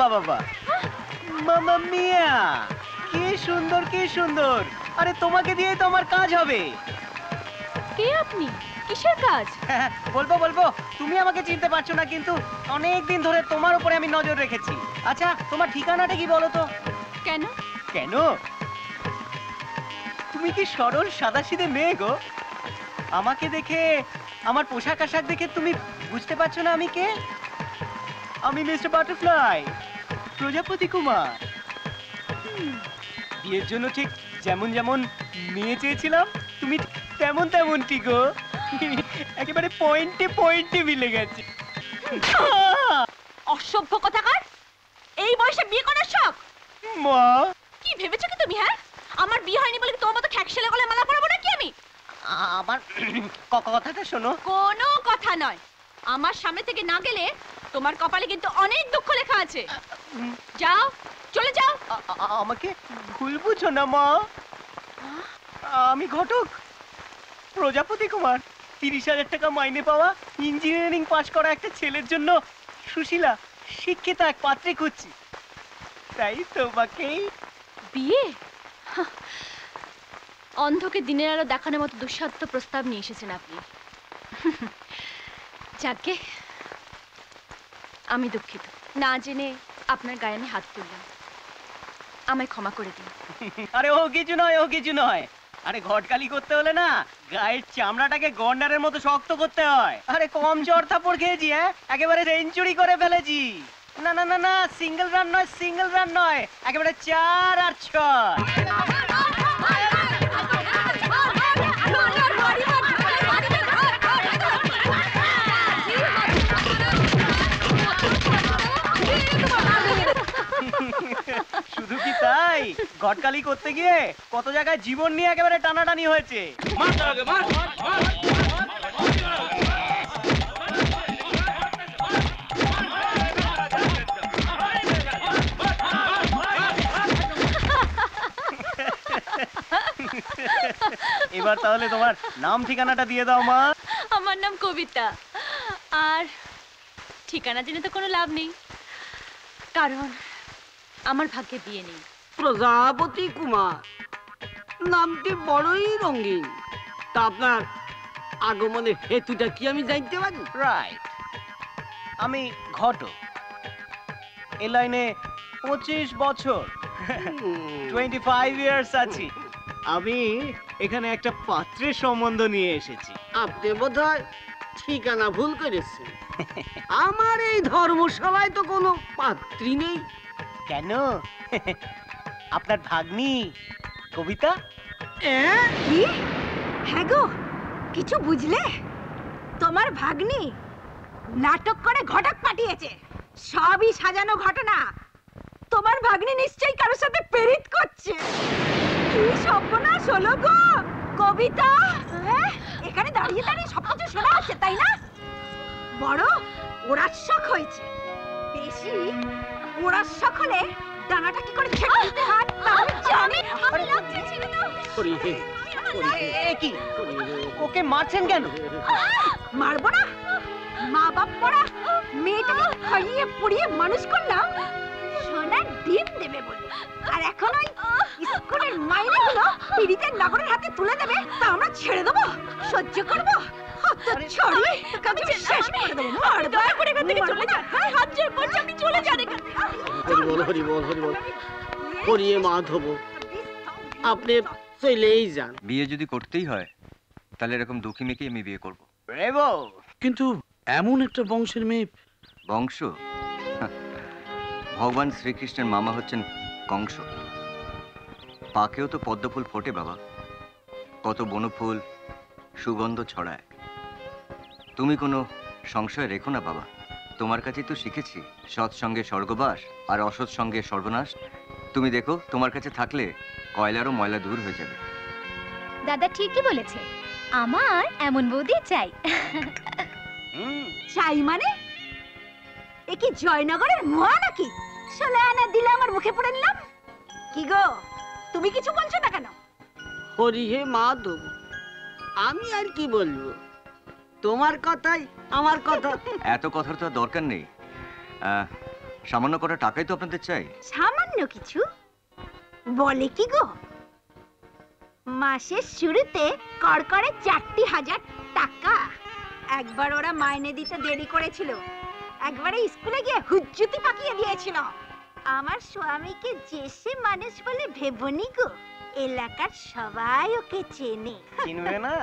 বাবা বাবা, মামা মিয়া, কি সুন্দর কি সুন্দর। আরে তোমাকে দিয়ে তো আমার কাজ হবে। কে আপনি? কিসের কাজ? বলবো বলবো, তুমি আমাকে চিনতে পারছো না, কিন্তু অনেক দিন ধরে তোমার উপরে আমি নজর রেখেছি। আচ্ছা, তোমার ঠিকানাটা কি বলো তো? কেন? কেন? তুমি কি সরল সাদাসিধে মেয়ে গো? আমাকে দেখে, আমার পোশাক আশাক দেখে তুমি বুঝতে পারছো না আমি কে? আমি মিস্টার বাটারফ্লাই, প্রজাপতি কুমার। বিয়ের জন্য ঠিক যেমন যেমন মেয়ে চেয়েছিলাম, তুমি তেমন তেমনটি গো। একেবারে পয়েন্টে পয়েন্টে মিলে গেছে। অসভ্য কথাকার! এই বয়সে বিয়ে করার শখ? মা, কি ভেবেছো কি তুমি? হ্যাঁ, আমার বিয়ে হয়নি বলে তোমার মতো খ্যাকশেলে গলায় মালা পরাবো নাকি আমি? আমার কথাটা শোনো। কোনো কথা নয়। আমার সামনে থেকে না গেলে তোমার কপালে কিন্তু অনেক দুঃখ লেখা আছে। যাও, চলে যাও। আমাকে ভুল বুঝো না মা, আমি ঘটক প্রজাপতি কুমার। 30,000 টাকা মাইনে পাওয়া, ইঞ্জিনিয়ারিং পাশ করা একটা ছেলের জন্য সুশীলা শিক্ষিত এক পাত্রী খুঁজছি। তাই তোমাকেই বিয়ে? অন্ধকে দিনের আলো দেখানোর মতো দুঃসাধ্য প্রস্তাব নিয়ে এসেছেন আপনি। যাকে আমি দুঃখিত, না জেনে আপনার গায়ে আমি হাত তুললাম, আমায় ক্ষমা করে দিন। আরে ও কিছু নয়, ও কিছু নয়। আরে ঘটকালি করতে হলে না গায়ের চামড়াটাকে গন্ডারের মতো শক্ত করতে হয়। আরে কম জ্বর থাপড় খেয়েছি, হ্যাঁ, একেবারে সেঞ্চুরি করে ফেলেছি। না না না না, সিঙ্গেল রান নয়, সিঙ্গেল রান নয়, একেবারে 4 আর 6। শুধু কি তাই, ঘটকালি করতে গিয়ে কত জায়গায় জীবন নিয়ে একেবারে টানাটানি হয়েছে। এবার তাহলে তোমার নাম ঠিকানাটা দিয়ে দাও মা। আমার নাম কবিতা, আর ঠিকানা জেনে তো কোনো লাভ নেই, কারণ আমার ভাগ্যে বিয়ে নেই। প্রজাপতি কুমার নামটি বড়ই রঙিন। তা আপনার আগমনের হেতুটা কি আমি জানতে পারি? রাইট, আমি ঘটক, এই লাইনে 25 বছর, 25 ইয়ার্স আছি। আমি এখানে একটা পাত্রের সম্বন্ধ নিয়ে এসেছি। আপনি বোধহয় ঠিকানা ভুল করেছেন। আমার এই ধর্মশালায় তো কোনো পাত্রী নেই। কেন? আপনার ভাগ্নি কবিতা। কি? হ্যাঁ গো, কিছু বুঝলে? তোমার ভাগ্নি নাটক করে ঘটক পাঠিয়েছে, সবই সাজানো ঘটনা। তোমার ভাগ্নি নিশ্চয়ই কারোর সাথে প্রেরিত করছে। কি সর্বনাশ হলো গো কবিতা! এখানে দাঁড়িয়ে দাঁড়িয়ে সবকিছু শোনা হচ্ছে, তাই না? বড় ওড়াশক হয়েছে। বেশি ওড়াশক হলে ডানাটা কি করে ছেড়ে দিতে হয় তা আমি জানি। আমি লাগছে, ছেড়ে দাও। কি ওকে মারছেন কেন? মারবো না? মা বাপ পড়া মেয়েটাকে খাইয়ে পড়িয়ে মানুষ করলাম সোনার ডিম দেবে বলে, আর এখন ওই স্কুলের মাইনেগুলো পীড়িতের নগরের হাতে তুলে দেবে, তা আমরা ছেড়ে দেবো? সহ্য করবো? ছড়ি আমি শেষ করে দেবো। মারবো করে এখান থেকে চলে যা। হাত জোর করছি, আপনি চলে যান এখান থেকে। হরিবল হরিবল হরিবল, হরিয়ে মাধব, আপনি চলেই যান। বিয়ে যদি করতেই হয় তাহলে এরকম দুঃখী মেয়েকেই আমি বিয়ে করব। ব্রেভো! কিন্তু এমন একটা বংশের মেয়ে। বংশ? ভগবান শ্রীকৃষ্ণের মামা হচ্ছেন কংস। পাকেও তো পদ্মফুল ফোটে বাবা, কত বনফুল সুগন্ধ ছড়ায়। তুমি কোনো সংশয় রেখো না বাবা, তোমার কাছেই তো শিখেছি সৎসঙ্গে স্বর্গবাস আর অসৎ সঙ্গে সর্বনাশ। তুমি দেখো, তোমার কাছে থাকলে কয়লারও ময়লা দূর হয়ে যাবে। দাদা ঠিকই বলেছে, আমার এমন বৌদি চাই। চাই মানে? এ কি জয়নগরের মোয়া নাকি? 16 আনা দিলে আমার মুখে পড়ে নিলাম। কি গো, তুমি কিছু বলছো না কেন? হরিহে মাধব, আমি আর কি বলবো? তোমার কথাই আমার কথা। এত কথার তো দরকার নেই। সামান্য কটা টাকাই তো আপনাদের চাই। সামান্য কিছু বলে কি গো? মাসের শুরুতে কড়কড়ে 4,000 টাকা। একবার ওরা মাইনে দিতে দেরি করেছিল, একবারে স্কুলে গিয়ে হুজ্জুতি পাকিয়ে দিয়েছিল। আমার স্বামীকে যে সে মানুষ বলে ভেবনি গো, এলাকার সবাই ওকে চেনে। চিনবে না?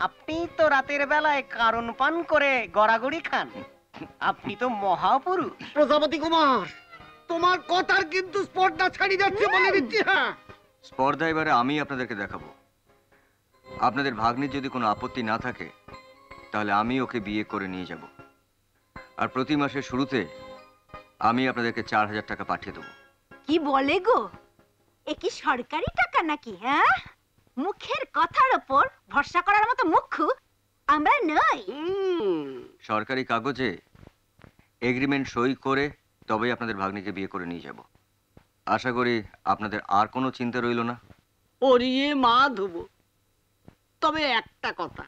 আপনি তো রাতের বেলায় কারণ পান করে গড়াগড়ি খান। আপনি তো মহাপুরুষ। প্রজাপতি কুমার, তোমার কথার কিন্তু স্পর্ধা ছাড়ি যাচ্ছে বলে দিচ্ছি। হ্যাঁ, স্পর্ধা এবারে আমি আপনাদেরকে দেখাবো। আপনাদের ভাগ্নির যদি কোনো আপত্তি না থাকে তাহলে আমি ওকে বিয়ে করে নিয়ে যাব, আর প্রতি মাসের শুরুতে আমি আপনাদেরকে 4,000 টাকা পাঠিয়ে দেবো। কি বলে গো? এ কি সরকারি টাকা নাকি? হ্যাঁ, মুখের কথার ওপর ভরসা করার মতো মুখ্য আমরা নই। সরকারি কাগজে এগ্রিমেন্ট সই করে তবেই আপনাদের ভাগ্নিকে বিয়ে করে নিয়ে যাব। আশা করি আপনাদের আর কোনো চিন্তা রইল না। ওরিয়ে মা ধুবো। তবে একটা কথা,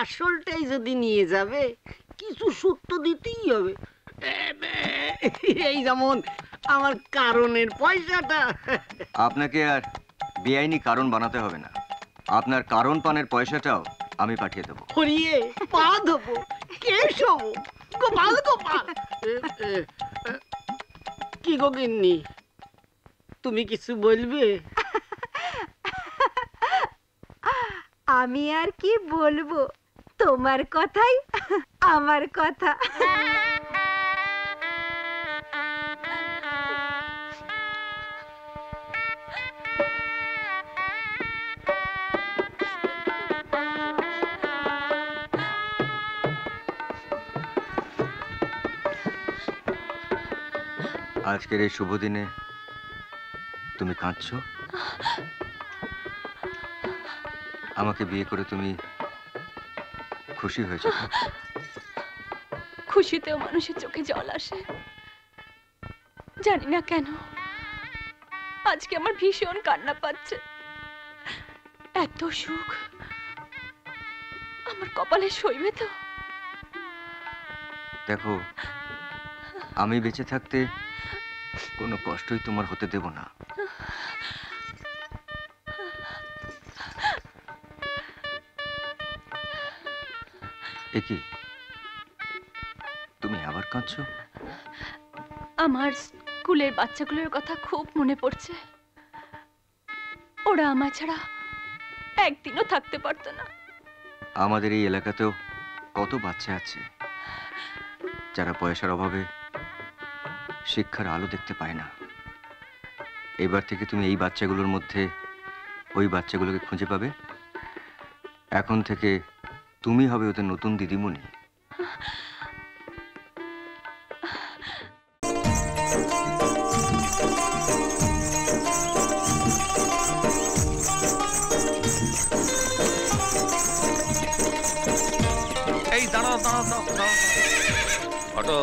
আসলটাই যদি নিয়ে যাবে কিছু সূত্র দিতেই হবে। এই যেমন আমার কারণের পয়সাটা। আপনাকে আর বেআইনি কারণ বানাতে হবে না, আপনার কারণ পানের পয়সাটাও আমি পাঠিয়ে দেবো। হরিয়ে পা ধোবো, কেশব, গোপাল গোপাল। কি গো গিন্নি, তুমি কিছু বলবে? আমি আর কি বলবো, তোমার কথাই আমার কথা। আজকের এই শুভ দিনে তুমি কাঁদছো? আমাকে বিয়ে করে তুমি খুশি হয়েছো? খুশিতেও মানুষের চোখে জল আসে, জানি না কেন আজকে আমার ভীষণ কান্না পাচ্ছে। এত সুখ আমার কপালে সইবে তো? দেখো, আমি বেঁচে থাকতে কোনো কষ্টই তোমার হতে দেব না। এ কি, তুমি আবার কাঁদছো? আমার স্কুলের বাচ্চাগুলোর কথা খুব মনে পড়ছে। ওরা আমার ছাড়া একদিনও থাকতে পারতো না। আমাদের এই এলাকাতেও কত বাচ্চা আছে যারা পয়সার অভাবে শিক্ষার আলো দেখতে পায় না। এবার থেকে তুমি এই বাচ্চাগুলোর মধ্যে ওই বাচ্চাগুলোকে খুঁজে পাবে। এখন থেকে তুমি হবে ওদের নতুন দিদিমণি। এই দাঁড়াও দাঁড়াও দাঁড়াও, ঘটো,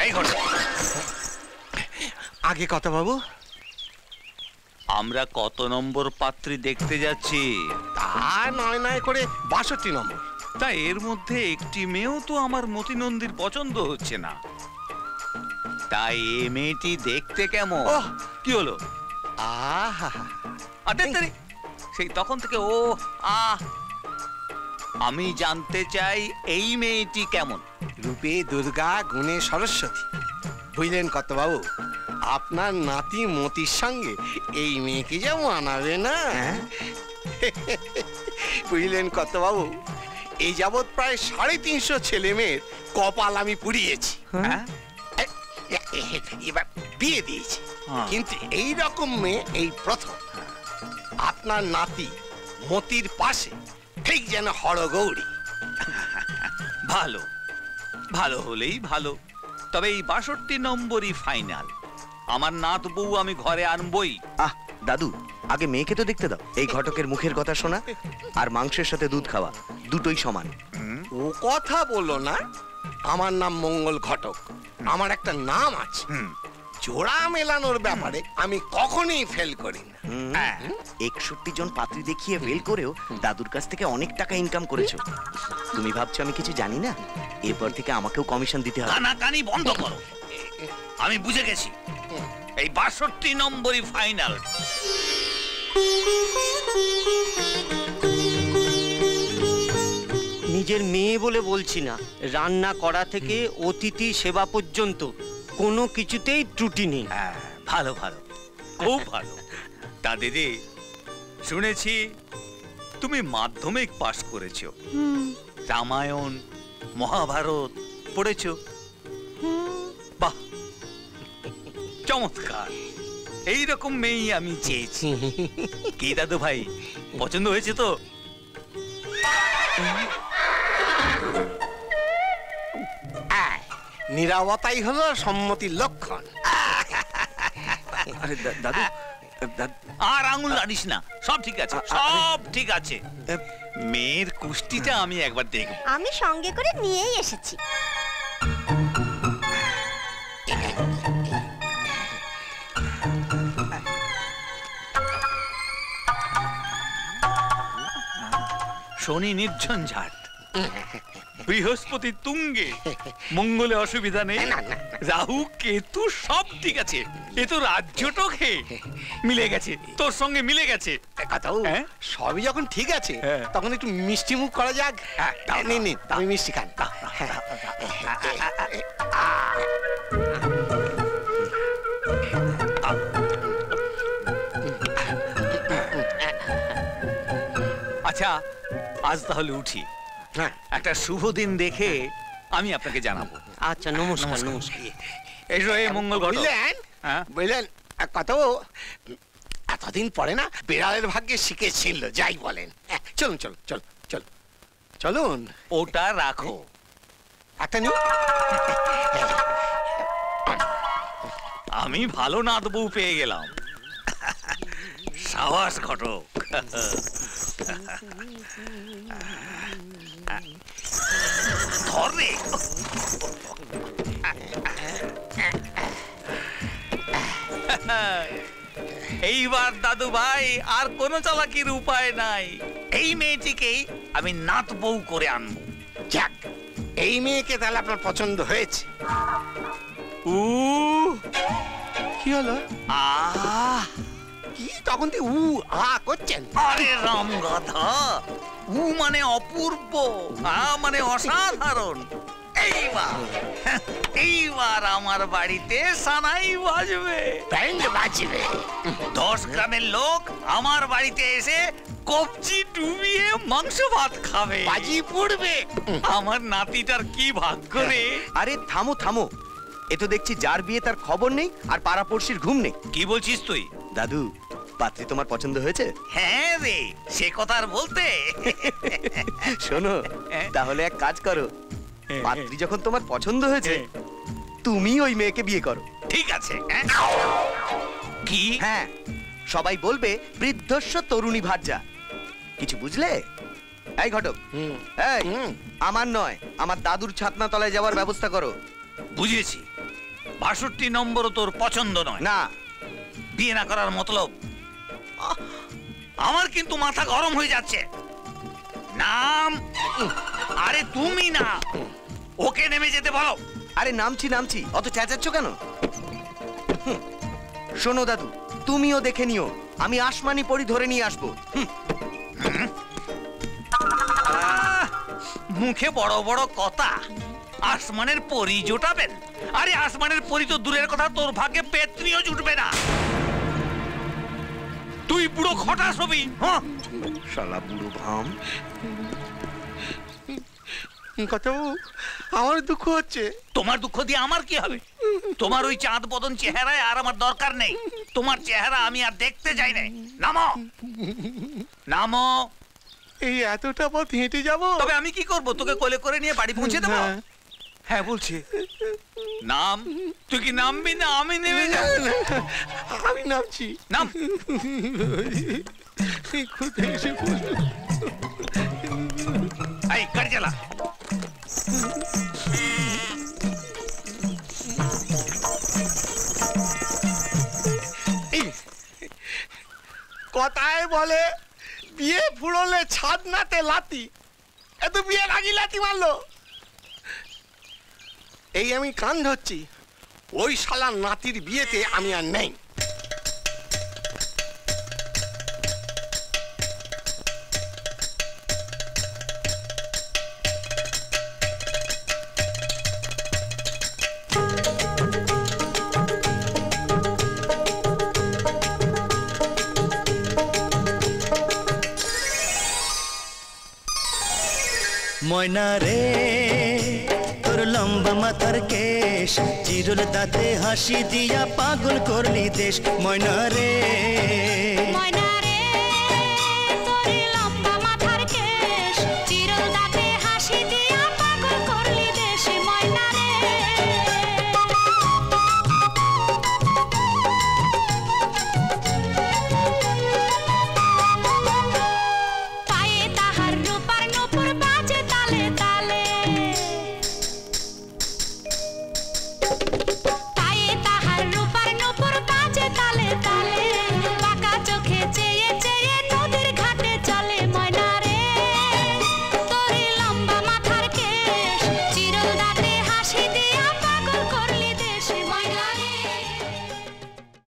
এই ঘটো। আগে কথা বাবু, আমরা কত নম্বর পাত্রী দেখতে যাচ্ছি? তা নয় নয় করে 62 নম্বর। তা এর মধ্যে একটি মেয়েও তো আমার মতিনন্দীর পছন্দ হচ্ছে না। তাই এ মেয়েটি দেখতে কেমন? ওহ, কি হলো? আহা, আরে সেই তখন থেকে ও আহ, আমি জানতে চাই এই মেয়েটি কেমন? রূপে দুর্গা, গুণে সরস্বতী। বুঝলেন কত বাবু, আপনার নাতি মতির সঙ্গে এই মেয়েকে যে মানাবে না। বুঝলেন কত বাবু, এই যাবৎ প্রায় 350 ছেলে মেয়ের কপাল আমি পুড়িয়েছি, হ্যাঁ? এবার বিয়ে দিয়েছি, হ্যাঁ। কিন্তু এই রকম মেয়ে এই প্রথম। আপনার নাতি মতির পাশে ঠিক যেন হরগৌরী। ভালো, ভালো হলেই ভালো। তবে এই 62 নম্বরই ফাইনাল। আমার নাত বউ আমি ঘরে আনবই। আহ দাদু, আগে মেয়েকে তো দেখতে দাও। এই ঘটকের মুখের কথা শোনা আর মাংসের সাথে দুধ খাওয়া দুটোই সমান। ও কথা বলো না, আমার নাম মঙ্গল ঘটক। আমার একটা নাম আছে, জোড়া মেলানোর ব্যাপারে আমি কখনোই ফেল করি না। 61 জন পাত্রী দেখিয়ে ফেল করেও দাদুর কাছ থেকে অনেক টাকা ইনকাম করেছো। তুমি ভাবছো আমি কিছু জানি না? এরপর থেকে আমাকেও কমিশন দিতে হবে। কানাকানি বন্ধ করো। আমি বুঝে গেছি এই 62 নম্বরই ফাইনাল। নিজের মেয়ে বলে বলছি না, রান্না করা থেকে অতিথি সেবা পর্যন্ত কোনো কিছুতেই ত্রুটি নেই। হ্যাঁ, ভালো ভালো, খুব ভালো। তা দিদি, শুনেছি তুমি মাধ্যমিক পাশ করেছো, রামায়ণ মহাভারত পড়েছো। বাহ, চমৎকার। এইরকম মেয়েই আমি চেয়েছি। কি দাদু ভাই, পছন্দ হয়েছে তো? নীরবতাই হলো সম্মতির লক্ষণ। আরে দাদু, আর আঙুল নাড়িস না, সব ঠিক আছে, সব ঠিক আছে। মেয়ের কুষ্টিটা আমি একবার দেখব। আমি সঙ্গে করে নিয়েই এসেছি। শনি নির্ঝঞ্ঝাট, বৃহস্পতি তুঙ্গে, মঙ্গলে অসুবিধা নেই, রাহু কেতু সব ঠিক আছে। এ তো রাজ্যটকে মিলে গেছে, তোর সঙ্গে মিলে গেছে। কথাও সবই যখন ঠিক আছে, তখন একটু মিষ্টি মুখ করা যাক। নিন, আমি মিষ্টি খান। আচ্ছা, আজ তাহলে উঠি। একটা শুভ দিন দেখে আমি আপনাকে জানাবো। আচ্ছা, নমস্কার। নমস্কার। এসো, এই মঙ্গল ঘটক। বুঝলেন কত এতদিন পরে না বিড়ালের ভাগ্যে শিখেছিল, যাই বলেন। চলুন চলুন চলুন চলুন চলুন। ওটা রাখো, একটা নিন। আমি ভালো নাত বউ পেয়ে গেলাম। সাবাস ঘটক। ধরে এইবার দাদু ভাই আর কোনো চালাকির উপায় নাই। এই মেয়েটিকেই আমি নাত বউ করে আনবো। যাক, এই মেয়েকে তাহলে আপনার পছন্দ হয়েছে। কি হলো? কি তখন থেকে করছেন? আরে রাম গাধা, মানে অপূর্ব, মানে অসাধারণ। এইবার আমার বাড়িতে সানাই বাজবে, ব্যান্ড বাজবে। 10 গ্রামের লোক আমার বাড়িতে এসে কবজি ডুবিয়ে মাংস ভাত খাবে, বাজি পড়বে। আমার নাতিটার কি ভাগ্য রে। আরে থামো থামো, এ তো দেখছি যার বিয়ে তার খবর নেই আর পাড়াপড়শির ঘুম নেই। কি বলছিস তুই? দাদু, পাত্রী তোমার পছন্দ হয়েছে? হ্যাঁ রে, সে কথা আর বলতে। শোনো, তাহলে এক কাজ করো, পাত্রী যখন তোমার পছন্দ হয়েছে, তুমি ওই মেয়েকে বিয়ে করো। ঠিক আছে। কি? হ্যাঁ, সবাই বলবে বৃদ্ধস্ব তরুণী ভার্যা। কিছু বুঝলে? এই ঘটক, এই আমার নয়, আমার দাদুর ছাতনা তলায় যাওয়ার ব্যবস্থা করো। বুঝেছি। 62 নম্বরও তোর পছন্দ নয়? না। বিয়ে না করার মতলব? আমার কিন্তু মাথা গরম হয়ে যাচ্ছে। নাম? আরে তুমি না, ওকে নেমে যেতে বলো। আরে নামছি নামছি, অত চেঁচাচ্ছ কেন? শোনো দাদু, তুমিও দেখে নিও, আমি আসমানি পরি ধরে নিয়ে আসবো। মুখে বড় বড় কথা, আসমানের পরি জোটাবেন? আরে আসমানের পরি তো দূরের কথা, তোর ভাগ্যে পেত্নিও জুটবে না। তুই বুড়ো খটাস হবি। শালা বুড়ো ভাম। কত আমার দুঃখ হচ্ছে। তোমার দুঃখ দিয়ে আমার কি হবে? তোমার ওই চাঁদ বদন চেহারায় আর আমার দরকার নেই। তোমার চেহারা আমি আর দেখতে চাই না। নামো নামো। এই এতটা পথ হেঁটে যাব? তবে আমি কি করব? তোকে কোলে করে নিয়ে বাড়ি পৌঁছে দেবো? হ্যাঁ বলছি। নাম। তুই কি নামবি না আমি নেমে যাব? আমি নামছি। নাম। এই গাড়ি চালা। কথায় বলে বিয়ে ফুরলে ছাদ নাতে লাতি, এত বিয়ের আগে লাতি মারলো। এই আমি কান ধরছি, ওই শালার নাতির বিয়েতে আমি আর নেই। ময়না রে তোর লম্বা মাথার কেশ, চিরুল দাঁতে হাসি দিয়া পাগল করলি দেশ। ময়না রে ময়না